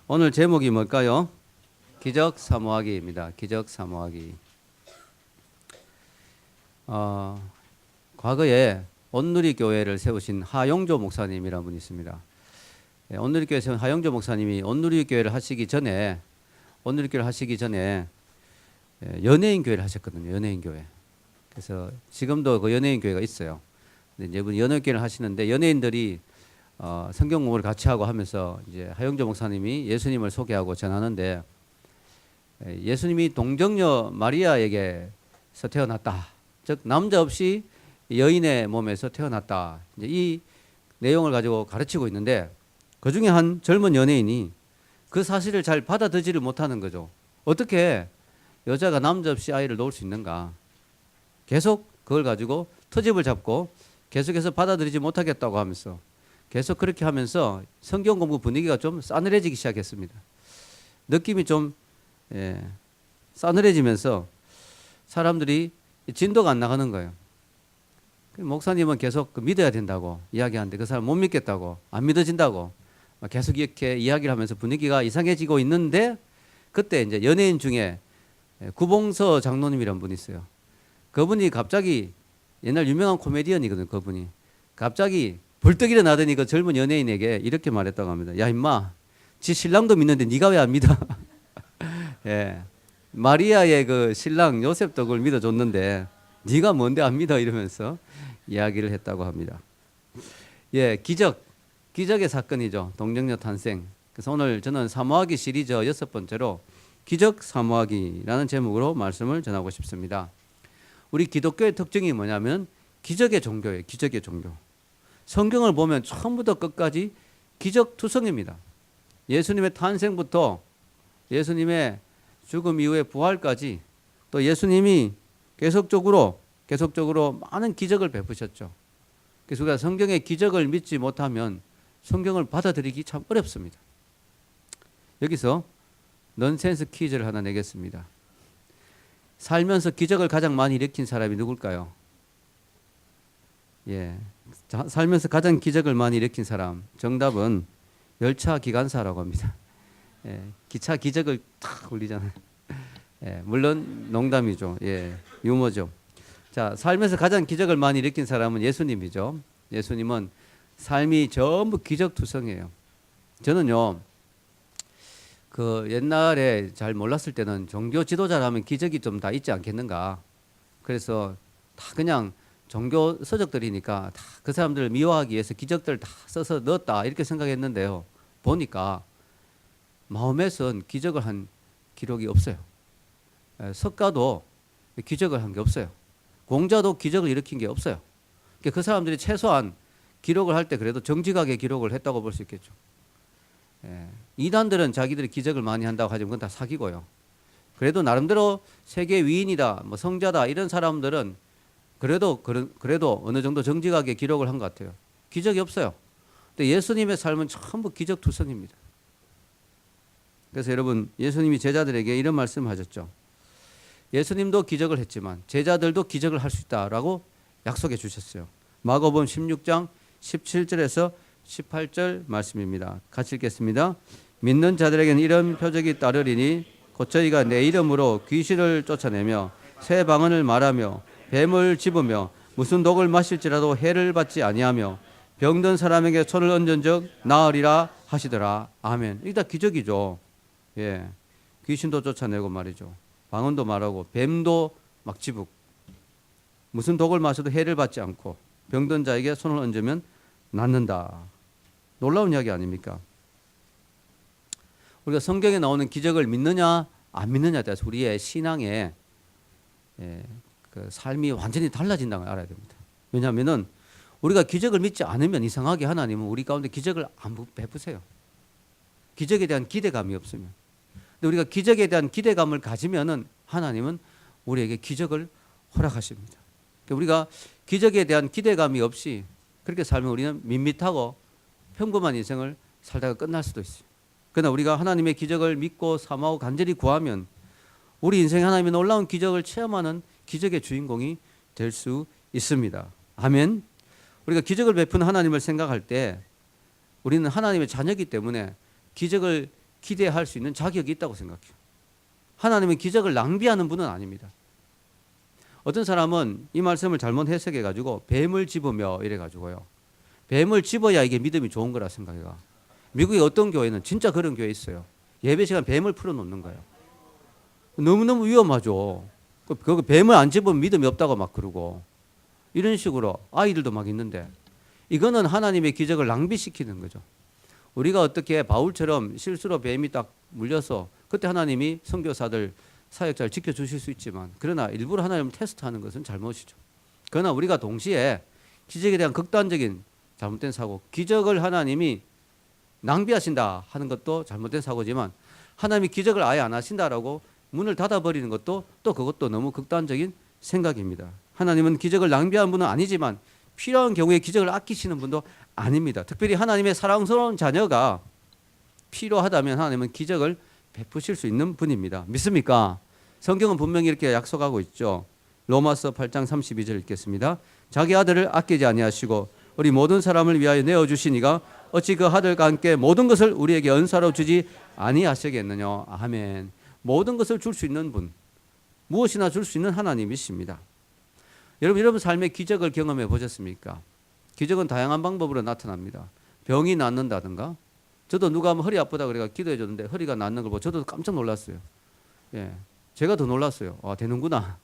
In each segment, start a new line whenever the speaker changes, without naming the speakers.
오늘 제목이 뭘까요? 기적 사모하기입니다. 기적 사모하기. 과거에 온누리 교회를 세우신 하용조 목사님이라는 분이 있습니다. 온누리 교회 세운 하용조 목사님이 온누리 교회를 하시기 전에 연예인 교회를 하셨거든요. 연예인 교회. 그래서 지금도 그 연예인 교회가 있어요. 근데 이제 이분 연예인 교회를 하시는데 연예인들이 성경 공부를 같이 하고 하면서 이제 하용조 목사님이 예수님을 소개하고 전하는데 예수님이 동정녀 마리아에게서 태어났다. 즉 남자 없이 여인의 몸에서 태어났다. 이제 이 내용을 가지고 가르치고 있는데 그 중에 한 젊은 연예인이 그 사실을 잘 받아들이지를 못하는 거죠. 어떻게 여자가 남자 없이 아이를 놓을 수 있는가? 계속 그걸 가지고 트집을 잡고 계속해서 받아들이지 못하겠다고 하면서 계속 그렇게 하면서 성경 공부 분위기가 좀 싸늘해지기 시작했습니다. 느낌이 좀 싸늘해지면서 사람들이 진도가 안 나가는 거예요. 목사님은 계속 믿어야 된다고 이야기하는데 그 사람 못 믿겠다고, 안 믿어진다고 계속 이렇게 이야기를 하면서 분위기가 이상해지고 있는데 그때 이제 연예인 중에 구봉서 장로님이라는 분이 있어요. 그분이 갑자기 옛날 유명한 코미디언이거든요. 그분이 갑자기 벌떡 일어나더니 그 젊은 연예인에게 이렇게 말했다고 합니다. 야 임마, 지 신랑도 믿는데 네가 왜 안 믿어? 예, 마리아의 그 신랑 요셉도 그걸 믿어줬는데 네가 뭔데 안 믿어? 이러면서 이야기를 했다고 합니다. 예, 기적의 사건이죠. 동정녀 탄생. 그래서 오늘 저는 사모하기 시리즈 6번째로 기적 사모하기라는 제목으로 말씀을 전하고 싶습니다. 우리 기독교의 특징이 뭐냐면 기적의 종교예요. 기적의 종교. 성경을 보면 처음부터 끝까지 기적투성입니다. 예수님의 탄생부터 예수님의 죽음 이후의 부활까지 또 예수님이 계속적으로 많은 기적을 베푸셨죠. 그래서 우리가 성경의 기적을 믿지 못하면 성경을 받아들이기 참 어렵습니다. 여기서 넌센스 퀴즈를 하나 내겠습니다. 살면서 기적을 가장 많이 일으킨 사람이 누굴까요? 예, 살면서 가장 기적을 많이 일으킨 사람, 정답은 열차 기관사라고 합니다. 예, 기차 기적을 탁 울리잖아요. 예, 물론 농담이죠. 예, 유머죠. 자, 살면서 가장 기적을 많이 일으킨 사람은 예수님이죠. 예수님은 삶이 전부 기적투성이에요. 저는요, 그 옛날에 잘 몰랐을 때는 종교 지도자라면 기적이 좀 다 있지 않겠는가. 그래서 다 그냥 종교 서적들이니까 다 그 사람들을 미워하기 위해서 기적들을 다 써서 넣었다 이렇게 생각했는데요. 보니까 마호멧은 기적을 한 기록이 없어요. 석가도 기적을 한 게 없어요. 공자도 기적을 일으킨 게 없어요. 그 사람들이 최소한 기록을 할 때 그래도 정직하게 기록을 했다고 볼 수 있겠죠. 이단들은 자기들이 기적을 많이 한다고 하지만 그건 다 사기고요. 그래도 나름대로 세계 위인이다, 뭐 성자다 이런 사람들은 그래도 어느 정도 정직하게 기록을 한 것 같아요. 기적이 없어요. 근데 예수님의 삶은 전부 기적투성입니다. 그래서 여러분, 예수님이 제자들에게 이런 말씀하셨죠. 예수님도 기적을 했지만 제자들도 기적을 할 수 있다라고 약속해 주셨어요. 마가복음 16장 17절에서 18절 말씀입니다. 같이 읽겠습니다. 믿는 자들에게는 이런 표적이 따르리니 곧 저희가 내 이름으로 귀신을 쫓아내며 새 방언을 말하며 뱀을 집으며 무슨 독을 마실지라도 해를 받지 아니하며 병든 사람에게 손을 얹은 적 나으리라 하시더라. 아멘. 이게 다 기적이죠. 예, 귀신도 쫓아내고 말이죠. 방언도 말하고 뱀도 막 집고 무슨 독을 마셔도 해를 받지 않고 병든 자에게 손을 얹으면 낫는다. 놀라운 이야기 아닙니까? 우리가 성경에 나오는 기적을 믿느냐 안 믿느냐에 따라서 우리의 신앙의 그 삶이 완전히 달라진다는 걸 알아야 됩니다. 왜냐하면 우리가 기적을 믿지 않으면 이상하게 하나님은 우리 가운데 기적을 안 베푸세요. 기적에 대한 기대감이 없으면. 근데 우리가 기적에 대한 기대감을 가지면은 하나님은 우리에게 기적을 허락하십니다. 그러니까 우리가 기적에 대한 기대감이 없이 그렇게 살면 우리는 밋밋하고 평범한 인생을 살다가 끝날 수도 있어요. 그러나 우리가 하나님의 기적을 믿고 사모하고 간절히 구하면 우리 인생에 하나님의 놀라운 기적을 체험하는 기적의 주인공이 될 수 있습니다. 아멘. 우리가 기적을 베푸는 하나님을 생각할 때 우리는 하나님의 자녀이기 때문에 기적을 기대할 수 있는 자격이 있다고 생각해요. 하나님은 기적을 낭비하는 분은 아닙니다. 어떤 사람은 이 말씀을 잘못 해석해 가지고 뱀을 집으며 이래 가지고요. 뱀을 집어야 이게 믿음이 좋은 거라 생각해요. 미국의 어떤 교회는 진짜 그런 교회 있어요. 예배 시간 뱀을 풀어놓는 거예요. 너무너무 위험하죠. 그 뱀을 안 집으면 믿음이 없다고 막 그러고 이런 식으로 아이들도 막 있는데 이거는 하나님의 기적을 낭비시키는 거죠. 우리가 어떻게 바울처럼 실수로 뱀이 딱 물려서 그때 하나님이 선교사들 사역자를 지켜주실 수 있지만 그러나 일부러 하나님을 테스트하는 것은 잘못이죠. 그러나 우리가 동시에 기적에 대한 극단적인 잘못된 사고, 기적을 하나님이 낭비하신다 하는 것도 잘못된 사고지만 하나님이 기적을 아예 안 하신다라고 문을 닫아버리는 것도 또 그것도 너무 극단적인 생각입니다. 하나님은 기적을 낭비하는 분은 아니지만 필요한 경우에 기적을 아끼시는 분도 아닙니다. 특별히 하나님의 사랑스러운 자녀가 필요하다면 하나님은 기적을 베푸실 수 있는 분입니다. 믿습니까? 성경은 분명히 이렇게 약속하고 있죠. 로마서 8장 32절 읽겠습니다. 자기 아들을 아끼지 아니하시고 우리 모든 사람을 위하여 내어주시니가 어찌 그 아들과 함께 모든 것을 우리에게 은사로 주지 아니하시겠느냐. 아멘. 모든 것을 줄 수 있는 분, 무엇이나 줄 수 있는 하나님이십니다. 여러분 삶의 기적을 경험해 보셨습니까? 기적은 다양한 방법으로 나타납니다. 병이 낫는다든가, 저도 누가 하면 허리 아프다 그래가 기도해 줬는데 허리가 낫는 걸 보고 저도 깜짝 놀랐어요. 예, 제가 더 놀랐어요. 아, 되는구나.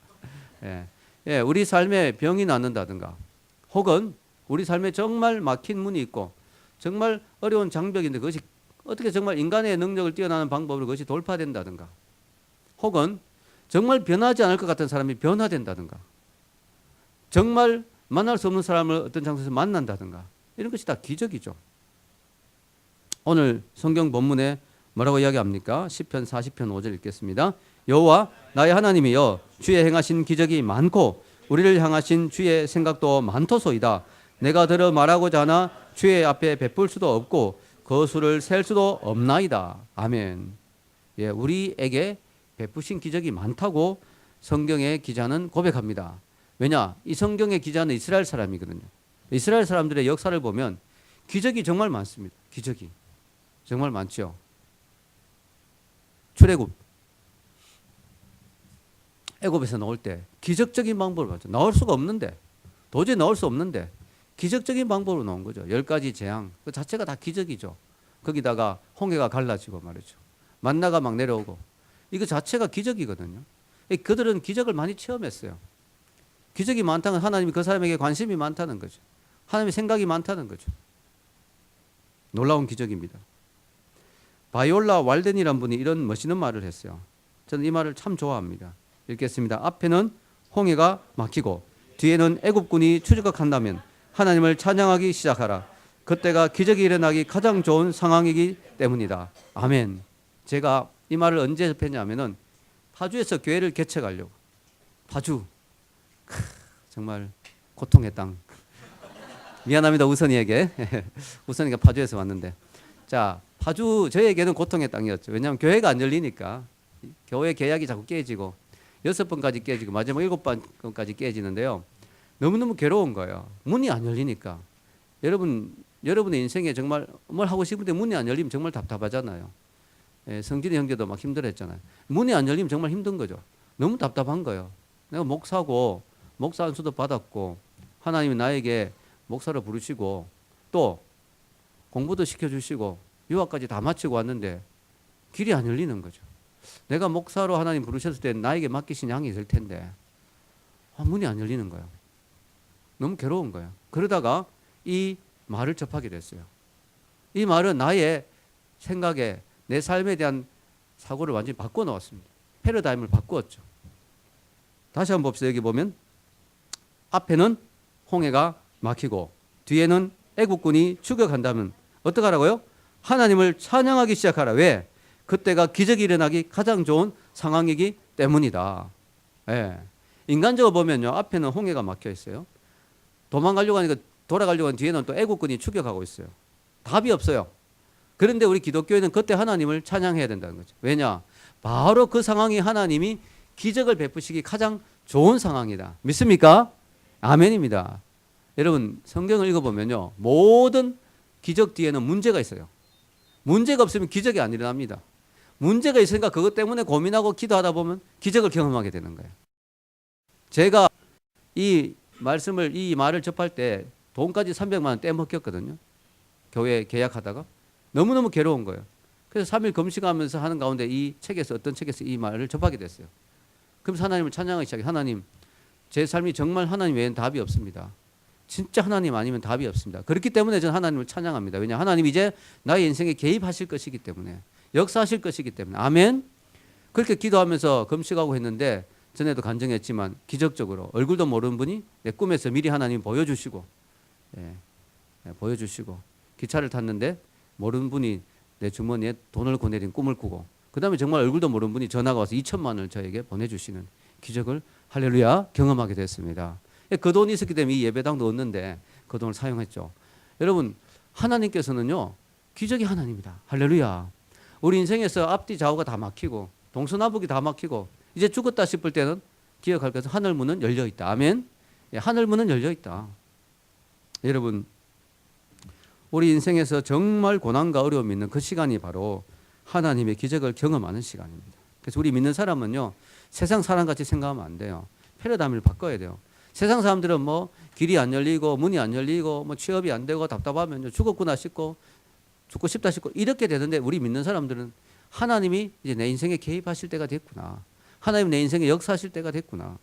예, 우리 삶에 병이 낫는다든가, 혹은 우리 삶에 정말 막힌 문이 있고 정말 어려운 장벽인데 그것이 어떻게 정말 인간의 능력을 뛰어나는 방법으로 그것이 돌파된다든가, 혹은 정말 변하지 않을 것 같은 사람이 변화된다든가, 정말 만날 수 없는 사람을 어떤 장소에서 만난다든가, 이런 것이 다 기적이죠. 오늘 성경 본문에 뭐라고 이야기합니까? 시편 40편 5절 읽겠습니다. 여호와 나의 하나님이여 주의 행하신 기적이 많고 우리를 향하신 주의 생각도 많도소이다. 내가 들어 말하고자 하나 주의 앞에 베풀 수도 없고 거수를 셀 수도 없나이다. 아멘. 예, 우리에게 베푸신 기적이 많다고 성경의 기자는 고백합니다. 왜냐? 이 성경의 기자는 이스라엘 사람이거든요. 이스라엘 사람들의 역사를 보면 기적이 정말 많습니다. 기적이 정말 많죠. 출애굽, 애굽에서 나올 때 기적적인 방법을 봤죠. 나올 수가 없는데, 도저히 나올 수 없는데 기적적인 방법으로 나온 거죠. 10가지 재앙 그 자체가 다 기적이죠. 거기다가 홍해가 갈라지고 말이죠. 만나가 막 내려오고 이거 자체가 기적이거든요. 그들은 기적을 많이 체험했어요. 기적이 많다는 건 하나님이 그 사람에게 관심이 많다는 거죠. 하나님의 생각이 많다는 거죠. 놀라운 기적입니다. 바이올라 왈덴이라는 분이 이런 멋있는 말을 했어요. 저는 이 말을 참 좋아합니다. 읽겠습니다. 앞에는 홍해가 막히고 뒤에는 애굽군이 추격한다면 하나님을 찬양하기 시작하라. 그때가 기적이 일어나기 가장 좋은 상황이기 때문이다. 아멘. 제가 이 말을 언제 접했냐면은 파주에서 교회를 개척하려고. 파주. 정말 고통의 땅. 미안합니다, 우선이에게. 우선이가 파주에서 왔는데. 자, 파주 저에게는 고통의 땅이었죠. 왜냐하면 교회가 안 열리니까. 교회 계약이 자꾸 깨지고 6번까지 깨지고 마지막 7번까지 깨지는데요. 너무너무 괴로운 거예요. 문이 안 열리니까. 여러분의 인생에 정말 뭘 하고 싶은데 문이 안 열리면 정말 답답하잖아요. 예, 성진이 형제도 막 힘들었잖아요. 문이 안 열리면 정말 힘든 거죠. 너무 답답한 거예요. 내가 목사고 목사 안수도 받았고 하나님이 나에게 목사로 부르시고 또 공부도 시켜주시고 유학까지 다 마치고 왔는데 길이 안 열리는 거죠. 내가 목사로 하나님 부르셨을 때 나에게 맡기신 양이 있을 텐데 문이 안 열리는 거예요. 너무 괴로운 거예요. 그러다가 이 말을 접하게 됐어요. 이 말은 나의 생각에 내 삶에 대한 사고를 완전히 바꿔 놓았습니다. 패러다임을 바꾸었죠. 다시 한번 봅시다. 여기 보면 앞에는 홍해가 막히고 뒤에는 애국군이 추격한다면 어떻게 하라고요? 하나님을 찬양하기 시작하라. 왜? 그때가 기적이 일어나기 가장 좋은 상황이기 때문이다. 예. 인간적으로 보면요, 앞에는 홍해가 막혀 있어요. 도망가려고 하니까 돌아가려고 하는 뒤에는 또 애국군이 추격하고 있어요. 답이 없어요. 그런데 우리 기독교회는 그때 하나님을 찬양해야 된다는 거죠. 왜냐? 바로 그 상황이 하나님이 기적을 베푸시기 가장 좋은 상황이다. 믿습니까? 아멘입니다. 여러분 성경을 읽어보면요, 모든 기적 뒤에는 문제가 있어요. 문제가 없으면 기적이 안 일어납니다. 문제가 있으니까 그것 때문에 고민하고 기도하다 보면 기적을 경험하게 되는 거예요. 제가 이 말을 접할 때 돈까지 300만 원 떼먹혔거든요. 교회 계약하다가 너무너무 괴로운 거예요. 그래서 3일 금식하면서 하는 가운데 어떤 책에서 이 말을 접하게 됐어요. 그러면서 하나님을 찬양하기 시작해요. 하나님, 제 삶이 정말 하나님 외에는 답이 없습니다. 진짜 하나님 아니면 답이 없습니다. 그렇기 때문에 저는 하나님을 찬양합니다. 왜냐, 하나님 이제 나의 인생에 개입하실 것이기 때문에, 역사하실 것이기 때문에. 아멘. 그렇게 기도하면서 금식하고 했는데, 전에도 간증했지만 기적적으로 얼굴도 모르는 분이 내 꿈에서 미리 하나님 보여주시고, 보여주시고, 기차를 탔는데 모르는 분이 내 주머니에 돈을 거내린 꿈을 꾸고, 그 다음에 정말 얼굴도 모르는 분이 전화가 와서 2천만 원을 저에게 보내주시는 기적을 할렐루야 경험하게 됐습니다. 그 돈이 있었기 때문에 이 예배당도 얻는데 그 돈을 사용했죠. 여러분, 하나님께서는요, 기적이 하나님이다. 할렐루야. 우리 인생에서 앞뒤 좌우가 다 막히고 동서남북이 다 막히고 이제 죽었다 싶을 때는 기억할 것은 하늘 문은 열려 있다. 아멘. 하늘 문은 열려 있다. 여러분, 우리 인생에서 정말 고난과 어려움이 있는 그 시간이 바로 하나님의 기적을 경험하는 시간입니다. 그래서 우리 믿는 사람은요, 세상 사람같이 생각하면 안 돼요. 패러다임을 바꿔야 돼요. 세상 사람들은 뭐 길이 안 열리고 문이 안 열리고 뭐 취업이 안 되고 답답하면 죽었구나 싶고 죽고 싶다 싶고 이렇게 되는데, 우리 믿는 사람들은 하나님이 이제 내 인생에 개입하실 때가 됐구나. 하나님 내 인생에 역사하실 때가 됐구나.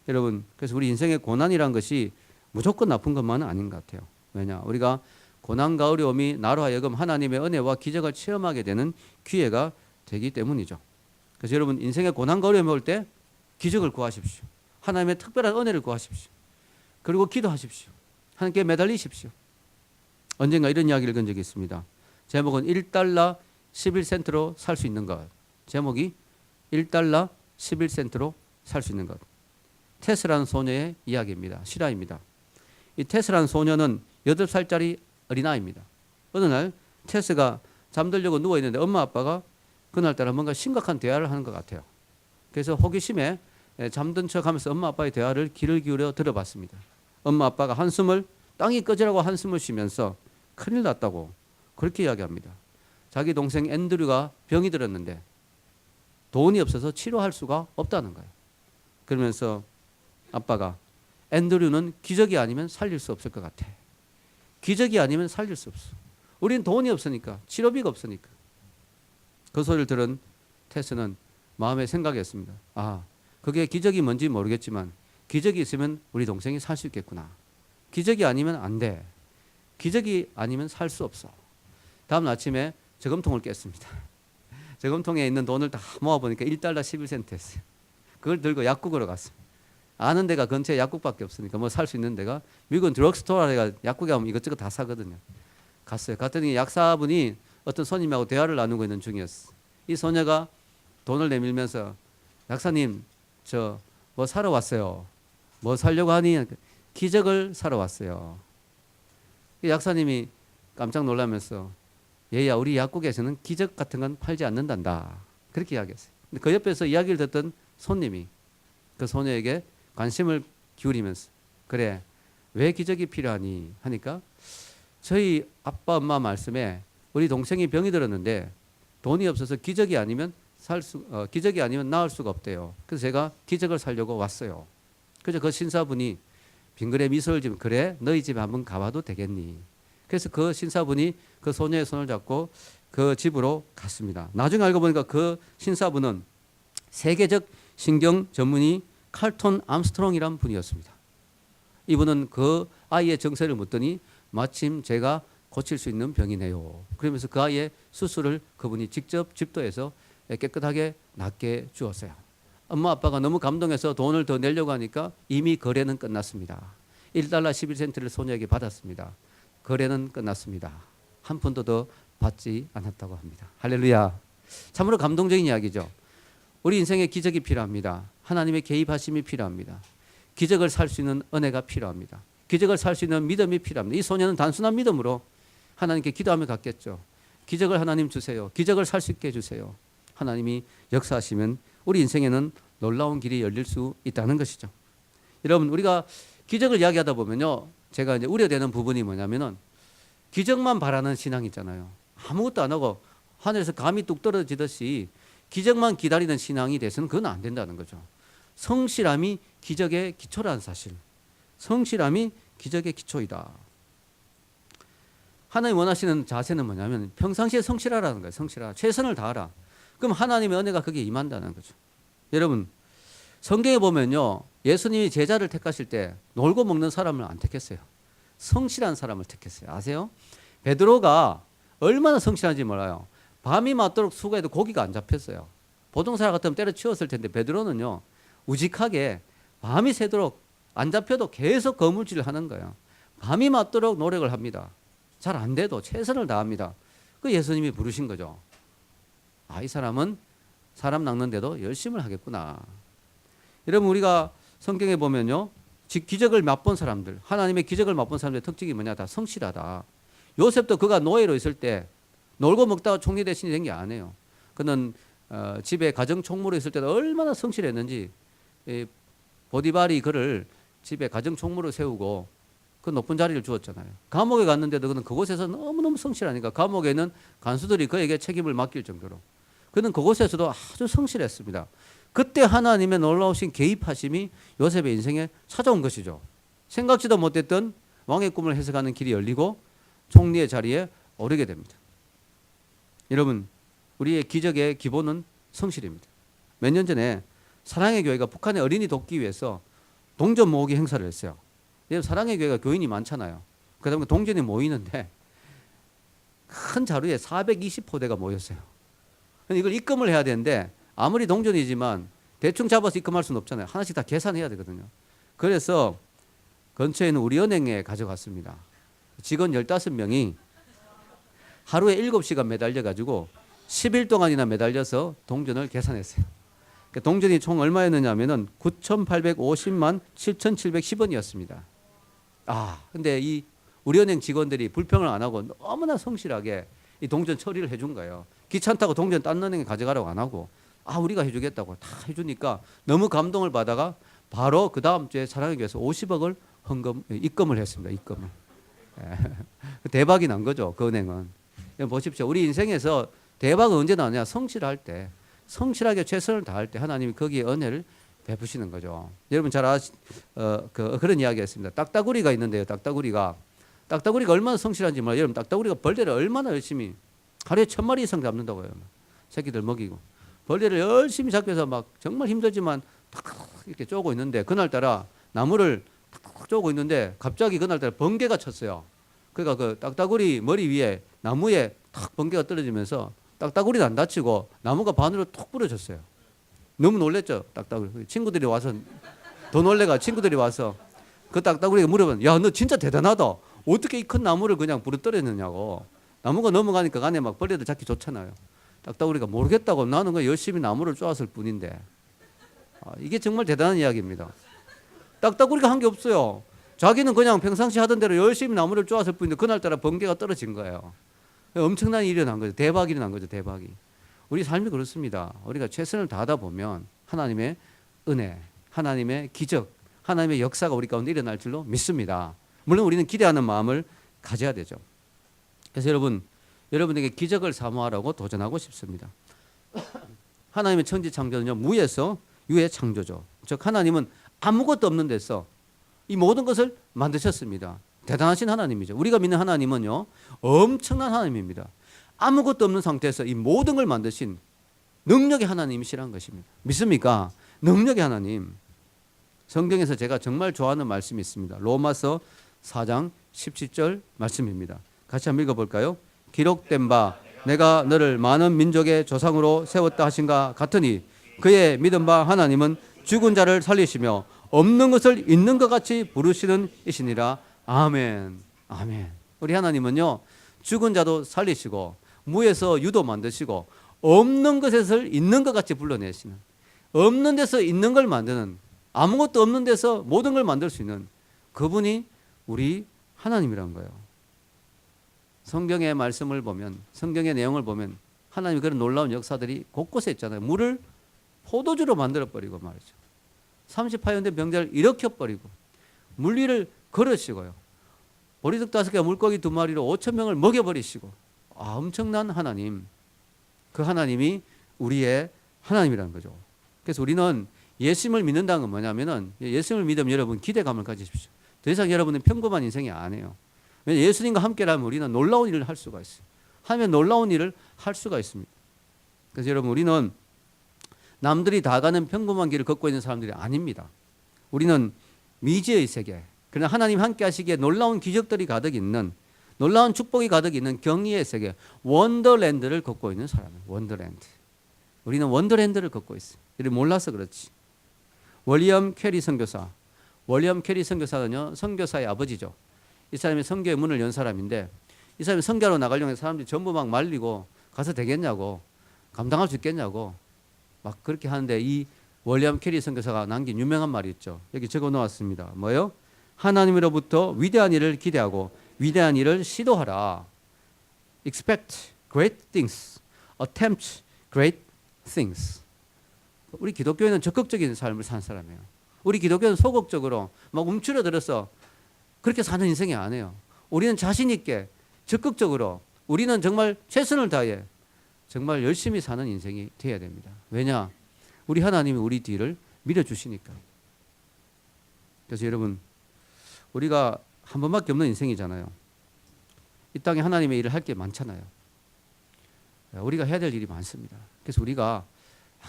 여러분, 그래서 우리 인생의 고난이란 것이 무조건 나쁜 것만은 아닌 것 같아요. 왜냐, 우리가 고난과 어려움이 나로 하여금 하나님의 은혜와 기적을 체험하게 되는 기회가 되기 때문이죠. 그래서 여러분, 인생의 고난과 어려움이 올 때 기적을 구하십시오. 하나님의 특별한 은혜를 구하십시오. 그리고 기도하십시오. 하나님께 매달리십시오. 언젠가 이런 이야기를 읽은 적이 있습니다. 제목은 1달러 11센트로 살 수 있는 것. 제목이 1달러 11센트로 살 수 있는 것. 테스라는 소녀의 이야기입니다. 실화입니다. 이 테스라는 소녀는 8살짜리 어린아이입니다. 어느 날 테스가 잠들려고 누워있는데 엄마 아빠가 그날따라 뭔가 심각한 대화를 하는 것 같아요. 그래서 호기심에 잠든 척하면서 엄마 아빠의 대화를 귀를 기울여 들어봤습니다. 엄마 아빠가 땅이 꺼지라고 한숨을 쉬면서 큰일 났다고 그렇게 이야기합니다. 자기 동생 앤드류가 병이 들었는데 돈이 없어서 치료할 수가 없다는 거예요. 그러면서 아빠가 앤드류는 기적이 아니면 살릴 수 없을 것 같아. 기적이 아니면 살릴 수 없어. 우린 돈이 없으니까, 치료비가 없으니까. 그 소리를 들은 테스는 마음에 생각했습니다. 아, 그게 기적이 뭔지 모르겠지만 기적이 있으면 우리 동생이 살 수 있겠구나. 기적이 아니면 안 돼. 기적이 아니면 살 수 없어. 다음 아침에 저금통을 깼습니다. 저금통에 있는 돈을 다 모아보니까 1달러 11센트였어요. 그걸 들고 약국으로 갔습니다. 아는 데가 근처에 약국밖에 없으니까 뭐 살 수 있는 데가, 미국은 드럭스토어가 약국에 가면 이것저것 다 사거든요. 갔어요. 갔더니 약사분이 어떤 손님하고 대화를 나누고 있는 중이었어요. 이 소녀가 돈을 내밀면서 약사님, 저 뭐 사러 왔어요. 뭐 사려고 하니? 기적을 사러 왔어요. 약사님이 깜짝 놀라면서 얘야, 우리 약국에서는 기적 같은 건 팔지 않는단다. 그렇게 이야기했어요. 근데 그 옆에서 이야기를 듣던 손님이 그 소녀에게 관심을 기울이면서 그래, 왜 기적이 필요하니? 하니까 저희 아빠 엄마 말씀에 우리 동생이 병이 들었는데 돈이 없어서 기적이 아니면 나을 수가 없대요. 그래서 제가 기적을 살려고 왔어요. 그래서 그 신사분이 빙그레 미소를 지으면 그래, 너희 집에 한번 가봐도 되겠니? 그래서 그 신사분이 그 소녀의 손을 잡고 그 집으로 갔습니다. 나중에 알고 보니까 그 신사분은 세계적 신경 전문의 칼톤 암스트롱이라는 분이었습니다. 이분은 그 아이의 정세를 묻더니 마침 제가 고칠 수 있는 병이네요. 그러면서 그 아이의 수술을 그분이 직접 집도해서 깨끗하게 낫게 주었어요. 엄마 아빠가 너무 감동해서 돈을 더 내려고 하니까 이미 거래는 끝났습니다. 1달러 11센트를 소녀에게 받았습니다. 거래는 끝났습니다. 한 푼도 더 받지 않았다고 합니다. 할렐루야. 참으로 감동적인 이야기죠. 우리 인생에 기적이 필요합니다. 하나님의 개입하심이 필요합니다. 기적을 살 수 있는 은혜가 필요합니다. 기적을 살 수 있는 믿음이 필요합니다. 이 소녀는 단순한 믿음으로 하나님께 기도하며 갔겠죠. 기적을 하나님 주세요. 기적을 살 수 있게 해주세요. 하나님이 역사하시면 우리 인생에는 놀라운 길이 열릴 수 있다는 것이죠. 여러분, 우리가 기적을 이야기하다 보면요, 제가 이제 우려되는 부분이 뭐냐면은 기적만 바라는 신앙 있잖아요. 아무것도 안 하고 하늘에서 감이 뚝 떨어지듯이 기적만 기다리는 신앙이 돼서는 그건 안 된다는 거죠. 성실함이 기적의 기초라는 사실. 성실함이 기적의 기초이다. 하나님 원하시는 자세는 뭐냐면 평상시에 성실하라는 거예요. 성실하라. 최선을 다하라. 그럼 하나님의 은혜가 거기에 임한다는 거죠. 여러분, 성경에 보면요, 예수님이 제자를 택하실 때 놀고 먹는 사람을 안 택했어요. 성실한 사람을 택했어요. 아세요? 베드로가 얼마나 성실한지 몰라요. 밤이 맞도록 수고해도 고기가 안 잡혔어요. 보통 사람 같으면 때려치웠을 텐데 베드로는요, 우직하게 밤이 새도록 안 잡혀도 계속 거물질을 하는 거예요. 밤이 맞도록 노력을 합니다. 잘 안 돼도 최선을 다합니다. 그 예수님이 부르신 거죠. 아, 이 사람은 사람 낚는데도 열심을 하겠구나. 여러분, 우리가 성경에 보면요, 기적을 맛본 사람들, 하나님의 기적을 맛본 사람들의 특징이 뭐냐? 다 성실하다. 요셉도 그가 노예로 있을 때 놀고 먹다가 총리 대신이 된 게 아니에요. 그는 집에 가정 총무로 있을 때도 얼마나 성실했는지, 보디발이 그를 집에 가정 총무로 세우고 그 높은 자리를 주었잖아요. 감옥에 갔는데도 그는 그곳에서 너무너무 성실하니까 감옥에는 간수들이 그에게 책임을 맡길 정도로 그는 그곳에서도 아주 성실했습니다. 그때 하나님의 놀라우신 개입하심이 요셉의 인생에 찾아온 것이죠. 생각지도 못했던 왕의 꿈을 해석하는 길이 열리고 총리의 자리에 오르게 됩니다. 여러분, 우리의 기적의 기본은 성실입니다. 몇 년 전에 사랑의 교회가 북한의 어린이 돕기 위해서 동전 모으기 행사를 했어요. 사랑의 교회가 교인이 많잖아요. 그러다 보니까 동전이 모이는데 큰 자루에 420포대가 모였어요. 이걸 입금을 해야 되는데 아무리 동전이지만 대충 잡아서 입금할 수는 없잖아요. 하나씩 다 계산해야 되거든요. 그래서 근처에 있는 우리 은행에 가져갔습니다. 직원 15명이 하루에 7시간 매달려 가지고 10일 동안이나 매달려서 동전을 계산했어요. 동전이 총 얼마였느냐 하면은 9,850만 7,710원이었습니다. 근데 이 우리은행 직원들이 불평을 안 하고 너무나 성실하게 이 동전 처리를 해준 거예요. 귀찮다고 동전 딴 은행에 가져가라고 안 하고 우리가 해주겠다고 다 해주니까 너무 감동을 받아가 바로 그 다음 주에 사랑의 교회에서 50억을 입금을 했습니다. 입금을. 대박이 난 거죠. 그 은행은. 보십시오. 우리 인생에서 대박은 언제 나오냐? 성실할 때, 성실하게 최선을 다할 때 하나님이 거기에 은혜를 베푸시는 거죠. 여러분 잘 그런 이야기했습니다. 딱따구리가 있는데요. 딱따구리가 얼마나 성실한지 몰라요. 여러분 딱따구리가 벌레를 얼마나 열심히 하루에 1000마리 이상 잡는다고요. 새끼들 먹이고 벌레를 열심히 잡혀서 막 정말 힘들지만 탁 이렇게 쪼고 있는데 그날따라 나무를 탁 쪼고 있는데 갑자기 그날따라 번개가 쳤어요. 그러니까 그 딱따구리 머리 위에 나무에 탁 번개가 떨어지면서 딱따구리도 안 다치고 나무가 반으로 톡 부러졌어요. 너무 놀랬죠. 딱따구리. 친구들이 와서 더 놀래가 친구들이 와서 그 딱따구리가 물어보면 야, 너 진짜 대단하다. 어떻게 이 큰 나무를 그냥 부러뜨렸느냐고. 나무가 넘어가니까 안에 막 벌레들 잡기 좋잖아요. 딱따구리가 모르겠다고 나는 그 열심히 나무를 쪼았을 뿐인데. 이게 정말 대단한 이야기입니다. 딱따구리가 한 게 없어요. 자기는 그냥 평상시 하던 대로 열심히 나무를 쪼았을 뿐인데 그날따라 번개가 떨어진 거예요. 엄청난 일이 일어난 거죠. 대박이 일어난 거죠. 대박이. 우리 삶이 그렇습니다. 우리가 최선을 다하다 보면 하나님의 은혜, 하나님의 기적, 하나님의 역사가 우리 가운데 일어날 줄로 믿습니다. 물론 우리는 기대하는 마음을 가져야 되죠. 그래서 여러분에게 기적을 사모하라고 도전하고 싶습니다. 하나님의 천지 창조는요, 무에서 유의 창조죠. 즉 하나님은 아무것도 없는 데서 이 모든 것을 만드셨습니다. 대단하신 하나님이죠. 우리가 믿는 하나님은요, 엄청난 하나님입니다. 아무것도 없는 상태에서 이 모든 걸 만드신 능력의 하나님이시라는 것입니다. 믿습니까? 능력의 하나님. 성경에서 제가 정말 좋아하는 말씀이 있습니다. 로마서 4장 17절 말씀입니다. 같이 한번 읽어볼까요? 기록된 바 내가 너를 많은 민족의 조상으로 세웠다 하신가 같으니 그의 믿은 바 하나님은 죽은 자를 살리시며 없는 것을 있는 것 같이 부르시는 이시니라. 아멘. 아멘. 우리 하나님은요, 죽은 자도 살리시고 무에서 유도 만드시고 없는 것에서 있는 것 같이 불러내시는, 없는 데서 있는 걸 만드는, 아무것도 없는 데서 모든 걸 만들 수 있는 그분이 우리 하나님이란 거예요. 성경의 말씀을 보면, 성경의 내용을 보면 하나님의 그런 놀라운 역사들이 곳곳에 있잖아요. 물을 포도주로 만들어버리고 말이죠. 38년 된 병자를 일으켜버리고 물 위를 걸으시고요. 보리떡 5개 물고기 2마리로 5,000명을 먹여버리시고 엄청난 하나님. 그 하나님이 우리의 하나님이라는 거죠. 그래서 우리는 예수님을 믿는다는 건 뭐냐면은 예수님을 믿으면 여러분 기대감을 가지십시오. 더 이상 여러분은 평범한 인생이 아니에요. 왜냐하면 예수님과 함께라면 우리는 놀라운 일을 할 수가 있어요. 하면 놀라운 일을 할 수가 있습니다. 그래서 여러분 우리는 남들이 다 가는 평범한 길을 걷고 있는 사람들이 아닙니다. 우리는 미지의 세계, 그러나 하나님 함께 하시기에 놀라운 기적들이 가득 있는, 놀라운 축복이 가득 있는 경이의 세계, 원더랜드를 걷고 있는 사람이에요. 원더랜드. 우리는 원더랜드를 걷고 있어요. 이를 몰라서 그렇지. 월리엄 캐리 선교사. 월리엄 캐리 선교사는요, 선교사의 아버지죠. 이 사람이 선교의 문을 연 사람인데, 이 사람이 선교하러 나가려고 해서 사람들이 전부 막 말리고 가서 되겠냐고, 감당할 수 있겠냐고 막 그렇게 하는데, 이 월리엄 캐리 선교사가 남긴 유명한 말이 있죠. 여기 적어 놓았습니다. 뭐요? 하나님으로부터 위대한 일을 기대하고 위대한 일을 시도하라. Expect great things. Attempt great things. 우리 기독교인은 적극적인 삶을 사는 사람이에요. 우리 기독교는 소극적으로 막 움츠러들어서 그렇게 사는 인생이 아니에요. 우리는 자신 있게 적극적으로, 우리는 정말 최선을 다해 정말 열심히 사는 인생이 되어야 됩니다. 왜냐? 우리 하나님이 우리 뒤를 밀어주시니까. 그래서 여러분, 우리가 한 번밖에 없는 인생이잖아요. 이 땅에 하나님의 일을 할 게 많잖아요. 우리가 해야 될 일이 많습니다. 그래서 우리가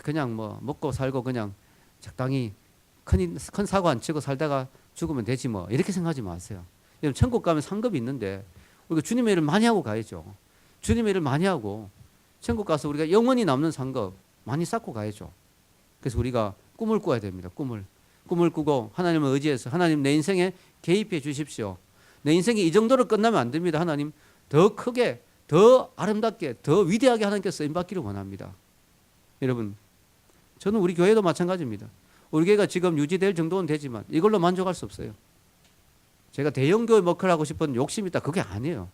그냥 뭐 먹고 살고 그냥 적당히 큰 사고 안 치고 살다가 죽으면 되지 뭐, 이렇게 생각하지 마세요. 여러분, 천국 가면 상급이 있는데 우리가 주님의 일을 많이 하고 가야죠. 주님의 일을 많이 하고 천국 가서 우리가 영원히 남는 상급 많이 쌓고 가야죠. 그래서 우리가 꿈을 꾸어야 됩니다. 꿈을 꾸고 하나님을 의지해서, 하나님 내 인생에 개입해 주십시오. 내 인생이 이 정도로 끝나면 안 됩니다. 하나님 더 크게, 더 아름답게, 더 위대하게 하나님께서 쓰임받기를 원합니다. 여러분, 저는 우리 교회도 마찬가지입니다. 우리 교회가 지금 유지될 정도는 되지만 이걸로 만족할 수 없어요. 제가 대형교회 목회를 하고 싶은 욕심이 있다, 그게 아니에요.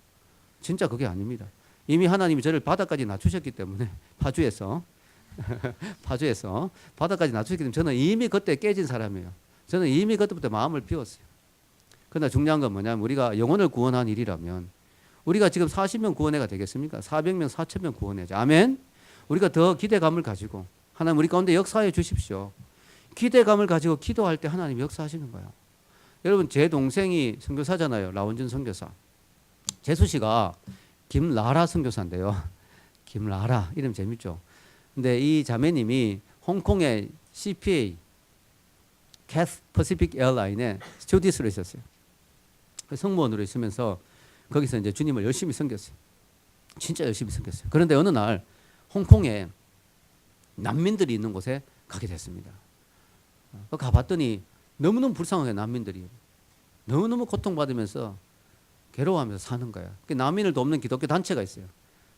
진짜 그게 아닙니다. 이미 하나님이 저를 바닥까지 낮추셨기 때문에, 파주에서 바닥까지 낮추셨기 때문에 저는 이미 그때 깨진 사람이에요. 저는 이미 그때부터 마음을 비웠어요. 그러나 중요한 건 뭐냐면, 우리가 영혼을 구원한 일이라면 우리가 지금 40명 구원회가 되겠습니까? 400명, 4,000명 구원회죠. 아멘. 우리가 더 기대감을 가지고 하나님 우리 가운데 역사해 주십시오. 기대감을 가지고 기도할 때 하나님 역사하시는 거예요. 여러분, 제 동생이 선교사잖아요. 라원준 선교사. 재수 씨가 김라라 선교사인데요. 김라라, 이름 재밌죠? 근데 이 자매님이 홍콩의 CPA, Cathay Pacific Airline에 스튜어디스로 있었어요. 승무원으로 있으면서 거기서 이제 주님을 열심히 섬겼어요. 진짜 열심히 섬겼어요. 그런데 어느 날 홍콩에 난민들이 있는 곳에 가게 됐습니다. 가봤더니 너무너무 불쌍하게 난민들이 너무너무 고통받으면서 괴로워하면서 사는 거예요. 난민을 돕는 기독교 단체가 있어요.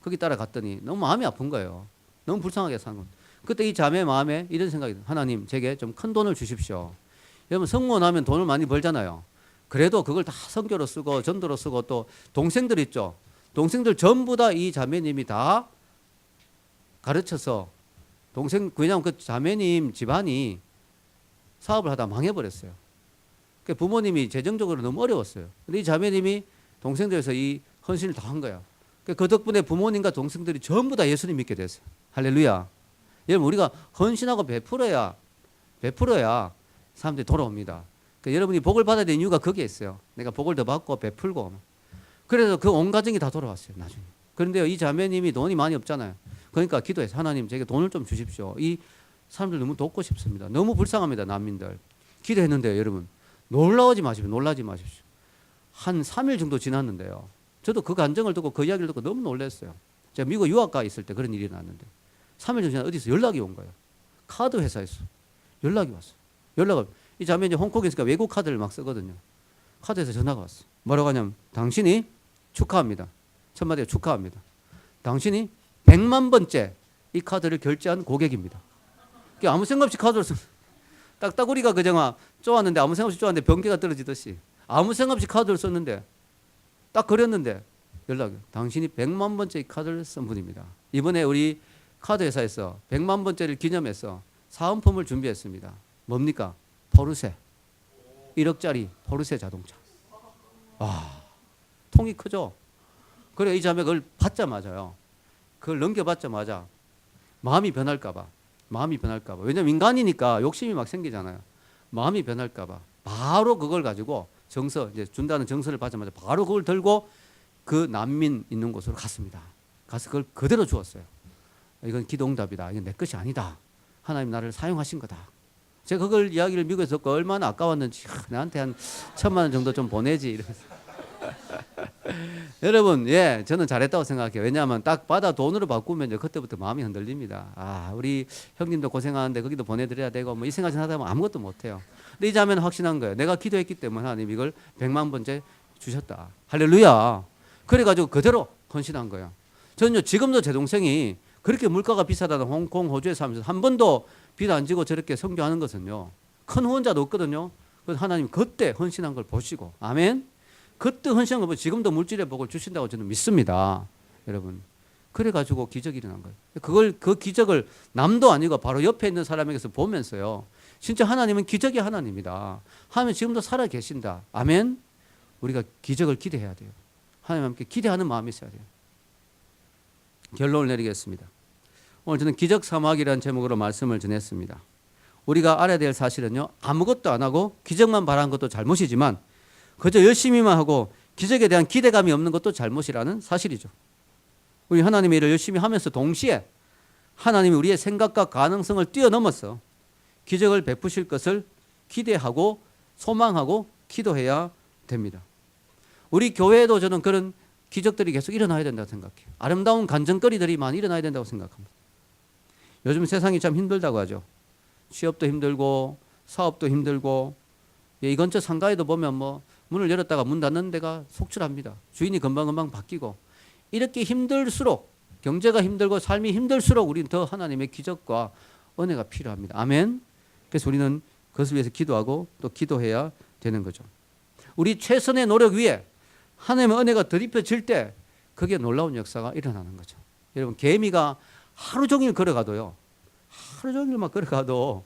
거기 따라갔더니 너무 마음이 아픈 거예요. 너무 불쌍하게 사는 거예요. 그때 이 자매 마음에 이런 생각이 들어요. 하나님, 제게 좀 큰 돈을 주십시오. 여러분, 승무원 하면 돈을 많이 벌잖아요. 그래도 그걸 다 선교로 쓰고 전도로 쓰고, 또 동생들 있죠. 동생들 전부 다 이 자매님이 다 가르쳐서, 왜냐하면 그 자매님 집안이 사업을 하다 망해버렸어요. 그 부모님이 재정적으로 너무 어려웠어요. 근데 이 자매님이 동생들에서 이 헌신을 다 한 거야. 그 덕분에 부모님과 동생들이 전부 다 예수님 믿게 됐어요. 할렐루야. 여러분, 우리가 헌신하고 베풀어야 사람들이 돌아옵니다. 그러니까 여러분이 복을 받아야 되는 이유가 거기에 있어요. 내가 복을 더 받고 베풀고. 그래서 그 온 가정이 다 돌아왔어요, 나중에. 그런데요, 이 자매님이 돈이 많이 없잖아요. 그러니까 기도해서, 하나님, 제게 돈을 좀 주십시오. 이 사람들 너무 돕고 싶습니다. 너무 불쌍합니다, 난민들. 기도했는데요, 여러분, 놀라지 마십시오. 한 3일 정도 지났는데요. 저도 그 간증을 듣고 그 이야기를 듣고 너무 놀랐어요. 제가 미국 유학가 있을 때 그런 일이 났는데 3일 정도 지나 어디서 연락이 온 거예요. 카드 회사에서 연락이 왔어요. 이 자매 이제 홍콩에서 외국 카드를 막 쓰거든요. 카드에서 전화가 왔어요. 뭐라고 하냐면, 당신이 축하합니다. 첫 마디가 축하합니다. 당신이 100만 번째 이 카드를 결제한 고객입니다. 아무 생각 없이 카드를 썼어요. 딱따구리가 그정아 쪼았는데, 아무 생각 없이 쪼았는데 번개가 떨어지듯이 아무 생각 없이 카드를 썼는데, 딱 그렸는데 연락이, 당신이 100만 번째 이 카드를 쓴 분입니다. 이번에 우리 카드 회사에서 100만 번째를 기념해서 사은품을 준비했습니다. 뭡니까? 포르쉐. 1억짜리 포르쉐 자동차. 와, 통이 크죠? 그래 이 자매가 그걸 받자마자요. 그걸 넘겨받자마자 마음이 변할까봐. 왜냐면 인간이니까 욕심이 막 생기잖아요. 마음이 변할까봐. 바로 그걸 가지고 이제 준다는 정서를 받자마자 바로 그걸 들고 그 난민 있는 곳으로 갔습니다. 가서 그걸 그대로 주었어요. 이건 기도응답이다. 이건 내 것이 아니다. 하나님 나를 사용하신 거다. 제가 그걸 이야기를 미국에서 듣고 얼마나 아까웠는지 나한테 한 1,000만 원 정도 좀 보내지 이러면서. 여러분, 예, 저는 잘했다고 생각해요. 왜냐하면 딱 받아 돈으로 바꾸면 이제 그때부터 마음이 흔들립니다. 아, 우리 형님도 고생하는데 거기도 보내드려야 되고 뭐 이 생각 하다 보면 아무것도 못해요. 근데 이 자매는 확신한 거예요. 내가 기도했기 때문에 하나님 이걸 100만 번째 주셨다. 할렐루야. 그래가지고 그대로 헌신한 거예요. 저는요, 지금도 제 동생이 그렇게 물가가 비싸다는 홍콩, 호주에 살면서 한 번도 빚 안 지고 저렇게 선교하는 것은요, 큰 후원자도 없거든요. 그래서 하나님 그때 헌신한 걸 보시고, 아멘. 그때 헌신한 걸 보고 지금도 물질의 복을 주신다고 저는 믿습니다. 여러분. 그래가지고 기적이 일어난 거예요. 그 기적을 남도 아니고 바로 옆에 있는 사람에게서 보면서요. 진짜 하나님은 기적의 하나님이다. 하나님 지금도 살아 계신다. 아멘. 우리가 기적을 기대해야 돼요. 하나님 함께 기대하는 마음이 있어야 돼요. 결론을 내리겠습니다. 오늘 저는 기적 사막이라는 제목으로 말씀을 전했습니다. 우리가 알아야 될 사실은요. 아무것도 안 하고 기적만 바라는 것도 잘못이지만 그저 열심히만 하고 기적에 대한 기대감이 없는 것도 잘못이라는 사실이죠. 우리 하나님의 일을 열심히 하면서 동시에 하나님이 우리의 생각과 가능성을 뛰어넘어서 기적을 베푸실 것을 기대하고 소망하고 기도해야 됩니다. 우리 교회에도 저는 그런 기적들이 계속 일어나야 된다고 생각해요. 아름다운 간증거리들이 많이 일어나야 된다고 생각합니다. 요즘 세상이 참 힘들다고 하죠. 취업도 힘들고 사업도 힘들고 이 근처 상가에도 보면 뭐 문을 열었다가 문 닫는 데가 속출합니다. 주인이 금방금방 바뀌고 이렇게 힘들수록 경제가 힘들고 삶이 힘들수록 우리는 더 하나님의 기적과 은혜가 필요합니다. 아멘. 그래서 우리는 그것을 위해서 기도하고 또 기도해야 되는 거죠. 우리 최선의 노력 위에 하나님의 은혜가 드리펴질 때 그게 놀라운 역사가 일어나는 거죠. 여러분 개미가 하루 종일 걸어가도요. 하루 종일만 걸어가도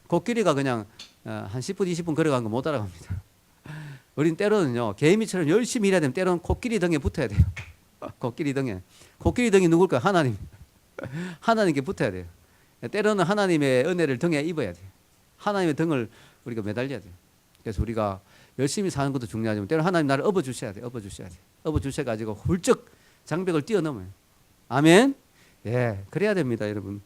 코끼리가 그냥 한 10분 20분 걸어간 거 못 따라갑니다. 우린 때로는요. 개미처럼 열심히 일해야 되면 때로는 코끼리 등에 붙어야 돼요. 코끼리 등이 누굴까요? 하나님. 하나님께 붙어야 돼요. 때로는 하나님의 은혜를 등에 입어야 돼요. 하나님의 등을 우리가 매달려야 돼요. 그래서 우리가 열심히 사는 것도 중요하지만 때로는 하나님 나를 업어주셔야 돼요. 업어주셔가지고 훌쩍 장벽을 뛰어넘어요. 아멘. 예, 그래야 됩니다, 여러분.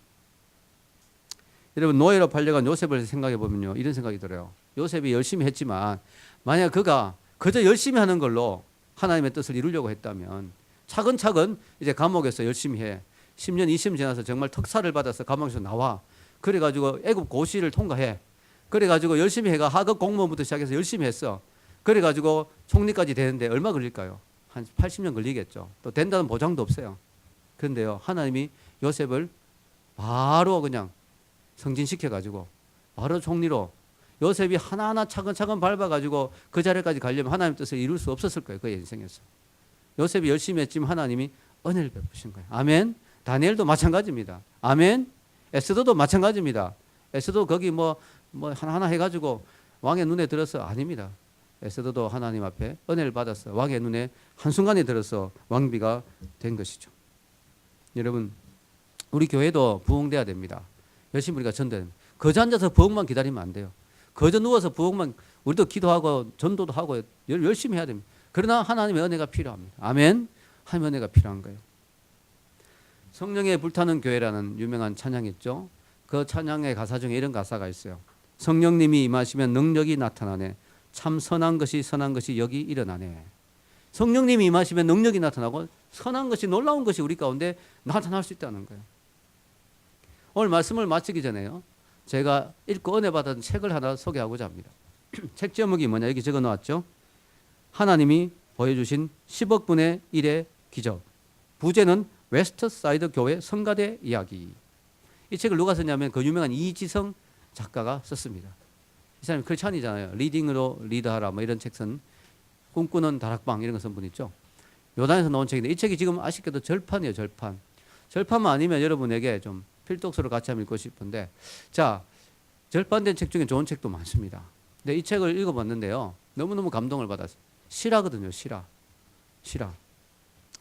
여러분 노예로 팔려간 요셉을 생각해 보면요, 이런 생각이 들어요. 요셉이 열심히 했지만 만약 그가 그저 열심히 하는 걸로 하나님의 뜻을 이루려고 했다면 차근차근 이제 감옥에서 열심히 해. 10년, 20년 지나서 정말 특사를 받아서 감옥에서 나와. 그래가지고 애굽 고시를 통과해. 그래가지고 열심히 해가 하급 공무원부터 시작해서 열심히 했어. 그래가지고 총리까지 되는데 얼마 걸릴까요? 한 80년 걸리겠죠. 또 된다는 보장도 없어요. 그런데요, 하나님이 요셉을 바로 그냥 승진시켜가지고 바로 총리로 요셉이 하나하나 차근차근 밟아가지고 그 자리까지 가려면 하나님 뜻을 이룰 수 없었을 거예요. 그의 인생에서. 요셉이 열심히 했지만 하나님이 은혜를 베푸신 거예요. 아멘. 다니엘도 마찬가지입니다. 아멘. 에스더도 마찬가지입니다. 에스더 거기 뭐 하나하나 해가지고 왕의 눈에 들어서 아닙니다. 에스더도 하나님 앞에 은혜를 받아서 왕의 눈에 한순간에 들어서 왕비가 된 것이죠. 여러분 우리 교회도 부흥돼야 됩니다. 열심히 우리가 전도해야 됩니다. 거저 앉아서 부흥만 기다리면 안 돼요. 거저 누워서 부흥만 우리도 기도하고 전도도 하고 열심히 해야 됩니다. 그러나 하나님의 은혜가 필요합니다. 아멘. 하나님의 은혜가 필요한 거예요. 성령에 불타는 교회라는 유명한 찬양이 있죠. 그 찬양의 가사 중에 이런 가사가 있어요. 성령님이 임하시면 능력이 나타나네. 참 선한 것이 여기 일어나네. 성령님이 임하시면 능력이 나타나고 선한 것이 놀라운 것이 우리 가운데 나타날 수 있다는 거예요. 오늘 말씀을 마치기 전에요. 제가 읽고 은혜 받은 책을 하나 소개하고자 합니다. 책 제목이 뭐냐 여기 적어 놓았죠. 하나님이 보여주신 10억 분의 1의 기적. 부제는 웨스트사이드 교회 성가대 이야기. 이 책을 누가 썼냐면 그 유명한 이지성 작가가 썼습니다. 이 사람이 크리스찬이잖아요. 리딩으로 리드하라 뭐 이런 책 쓴 꿈꾸는 다락방 이런 거 쓴 분 있죠. 요단에서 나온 책인데 이 책이 지금 아쉽게도 절판이에요. 절판만 아니면 여러분에게 좀 필독서로 같이 한번 읽고 싶은데 자 절판된 책 중에 좋은 책도 많습니다. 근데 이 책을 읽어봤는데요. 너무너무 감동을 받았어요. 실화거든요. 실화.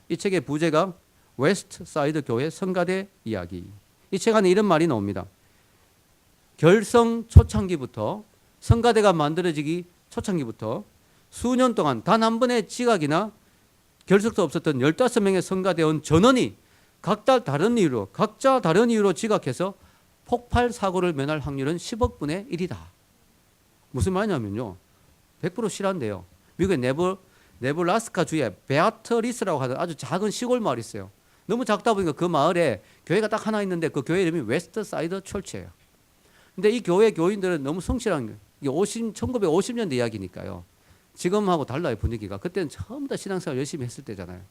이 책의 부제가 웨스트 사이드 교회 성가대 이야기. 이 책 안에 이런 말이 나옵니다. 결성 초창기부터 성가대가 만들어지기 초창기부터 수년 동안 단 한 번의 지각이나 결석도 없었던 15명의 성가대원 전원이 각자 다른 이유로 지각해서 폭발 사고를 면할 확률은 10억 분의 1이다. 무슨 말이냐면요. 100% 실화인데요. 미국의 네브라스카 주에 베아트리스라고 하는 아주 작은 시골 마을이 있어요. 너무 작다 보니까 그 마을에 교회가 딱 하나 있는데 그 교회 이름이 웨스트 사이드 철치예요. 근데 이 교회 교인들은 너무 성실한 거예요. 이게 1950년대 이야기니까요. 지금하고 달라요, 분위기가. 그때는 처음 다 신앙생활 열심히 했을 때잖아요.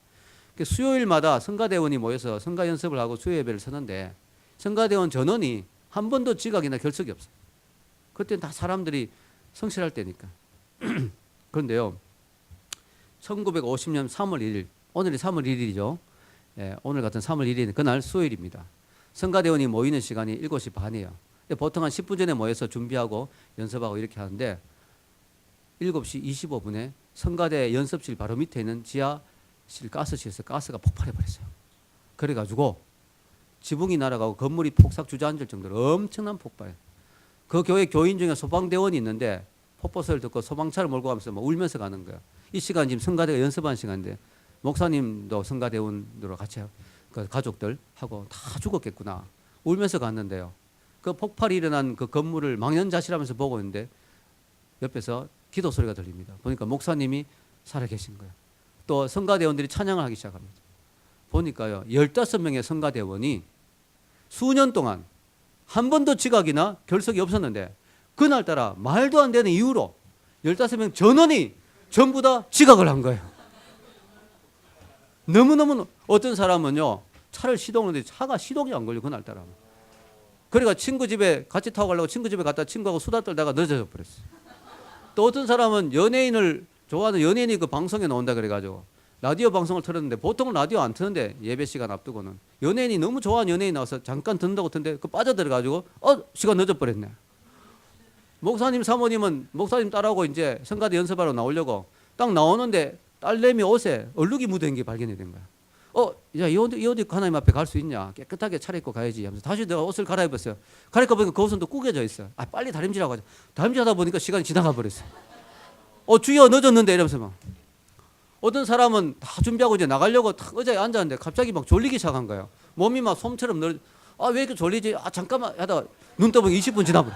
수요일마다 성가대원이 모여서 성가 연습을 하고 수요 예배를 서는데 성가대원 전원이 한 번도 지각이나 결석이 없어요. 그때는 다 사람들이 성실할 때니까. 그런데요, 1950년 3월 1일, 오늘이 3월 1일이죠. 예, 오늘 같은 3월 1일, 그날 수요일입니다. 성가대원이 모이는 시간이 7시 반이에요. 보통 한 10분 전에 모여서 준비하고 연습하고 이렇게 하는데 7시 25분에 성가대 연습실 바로 밑에 있는 지하실 가스실에서 가스가 폭발해버렸어요. 그래가지고 지붕이 날아가고 건물이 폭삭 주저앉을 정도로 엄청난 폭발. 그 교회 교인 중에 소방대원이 있는데 폭포소리를 듣고 소방차를 몰고 가면서 막 울면서 가는 거예요. 이 시간 지금 성가대가 연습하는 시간인데 목사님도 성가대원으로 같이 그 가족들하고 다 죽었겠구나. 울면서 갔는데요. 그 폭발이 일어난 그 건물을 망연자실하면서 보고 있는데 옆에서 기도 소리가 들립니다. 보니까 목사님이 살아계신 거예요. 또 성가대원들이 찬양을 하기 시작합니다. 보니까요, 15명의 성가대원이 수년 동안 한 번도 지각이나 결석이 없었는데 그날따라 말도 안 되는 이유로 15명 전원이 전부 다 지각을 한 거예요. 너무너무 어떤 사람은요, 차를 시동하는데 차가 시동이 안 걸려, 그날따라. 그러니까 친구 집에 같이 타고 가려고 친구 집에 갔다 친구하고 수다 떨다가 늦어져 버렸어요. 또 어떤 사람은 연예인을 좋아하는 연예인이 그 방송에 나온다 그래가지고 라디오 방송을 틀었는데 보통은 라디오 안 트는데 예배 시간 앞두고는 연예인이 너무 좋아하는 연예인 나와서 잠깐 듣는다고 듣는데 그 빠져들어가지고 시간 늦어버렸네. 목사님 사모님은 목사님 딸하고 이제 성가대 연습하러 나오려고 딱 나오는데 딸내미 옷에 얼룩이 묻어있는 게 발견이 된 거야. 야, 이 옷 입고 하나님 앞에 갈 수 있냐? 깨끗하게 차려입고 가야지 하면서 다시 내가 옷을 갈아입었어요. 갈아입고 보니까 그 옷은 또 구겨져 있어요. 빨리 다림질하고 하자. 다림질하다 보니까 시간이 지나가 버렸어요. 주여 늦었는데 이러면서 막. 어떤 사람은 다 준비하고 이제 나가려고 탁 의자에 앉았는데 갑자기 막 졸리기 시작한 거예요. 몸이 막 솜처럼 왜 이렇게 졸리지? 잠깐만 하다가 눈 떠보니 20분 지나버려.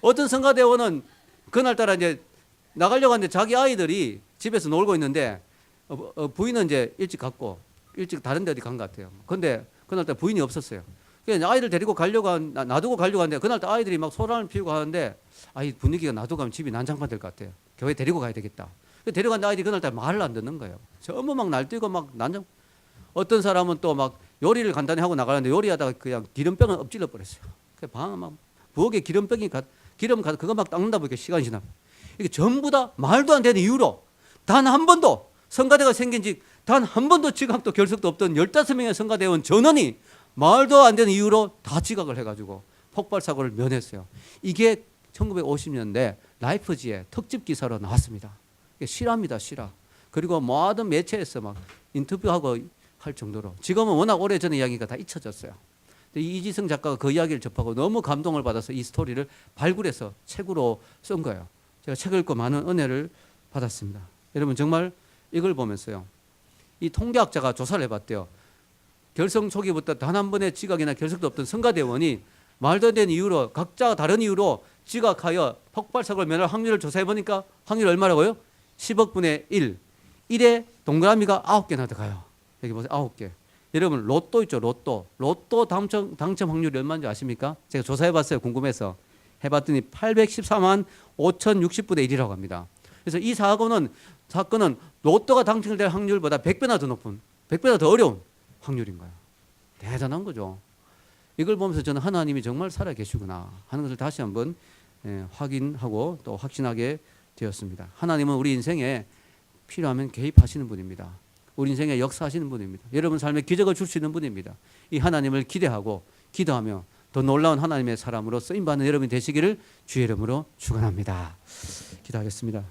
어떤 성가대원은 그날따라 이제 나가려고 하는데 자기 아이들이 집에서 놀고 있는데 부인은 이제 일찍 갔고 일찍 다른 데 어디 간 것 같아요. 근데 그날따라 부인이 없었어요. 그래서 아이들 데리고 놔두고 가려고 하는데 그날따라 아이들이 막 소란을 피우고 하는데 분위기가 놔두고 가면 집이 난장판 될 것 같아요. 교회 데리고 가야 되겠다. 데려간 아이들이 그날따라 말을 안 듣는 거예요. 전부 막 날뛰고 막 난장. 어떤 사람은 또 막 요리를 간단히 하고 나가는데 요리하다가 그냥 기름병을 엎질러 버렸어요. 방 막 부엌에 기름병이 기름 가서 그거 막 닦는다 보니까 시간이 지나. 이게 전부 다 말도 안 되는 이유로 단 한 번도 성가대가 생긴 지 단 한 번도 지각도 결석도 없던 15명의 성가대원 전원이 말도 안 되는 이유로 다 지각을 해가지고 폭발 사고를 면했어요. 이게 1950년대 라이프지의 특집 기사로 나왔습니다. 이게 실화입니다, 실화. 그리고 모든 매체에서 막 인터뷰하고 할 정도로 지금은 워낙 오래전의 이야기가 다 잊혀졌어요. 이지성 작가가 그 이야기를 접하고 너무 감동을 받아서 이 스토리를 발굴해서 책으로 쓴 거예요. 제가 책을 읽고 많은 은혜를 받았습니다. 여러분 정말 이걸 보면서요, 이 통계학자가 조사를 해봤대요. 결성 초기부터 단 한 번의 지각이나 결석도 없던 성가대원이 말도 안 되는 이유로 각자 다른 이유로 지각하여 폭발 사고를 면할 확률을 조사해 보니까 확률이 얼마라고요? 10억 분의 1. 1에 동그라미가 9개나 들어가요. 여기 보세요. 9개. 여러분 로또 있죠, 로또. 로또 당첨 확률이 얼마인지 아십니까? 제가 조사해 봤어요. 궁금해서. 해봤더니 814만 5,060분의 1이라고 합니다. 그래서 이 사건은 로또가 당첨될 확률보다 100배나 더 높은, 100배나 더 어려운 확률인 거예요. 대단한 거죠. 이걸 보면서 저는 하나님이 정말 살아계시구나 하는 것을 다시 한번 확인하고 또 확신하게 되었습니다. 하나님은 우리 인생에 필요하면 개입하시는 분입니다. 우리 인생에 역사하시는 분입니다. 여러분 삶에 기적을 줄 수 있는 분입니다. 이 하나님을 기대하고 기도하며 더 놀라운 하나님의 사람으로 쓰임받는 여러분이 되시기를 주의 이름으로 축원합니다. 기도하겠습니다.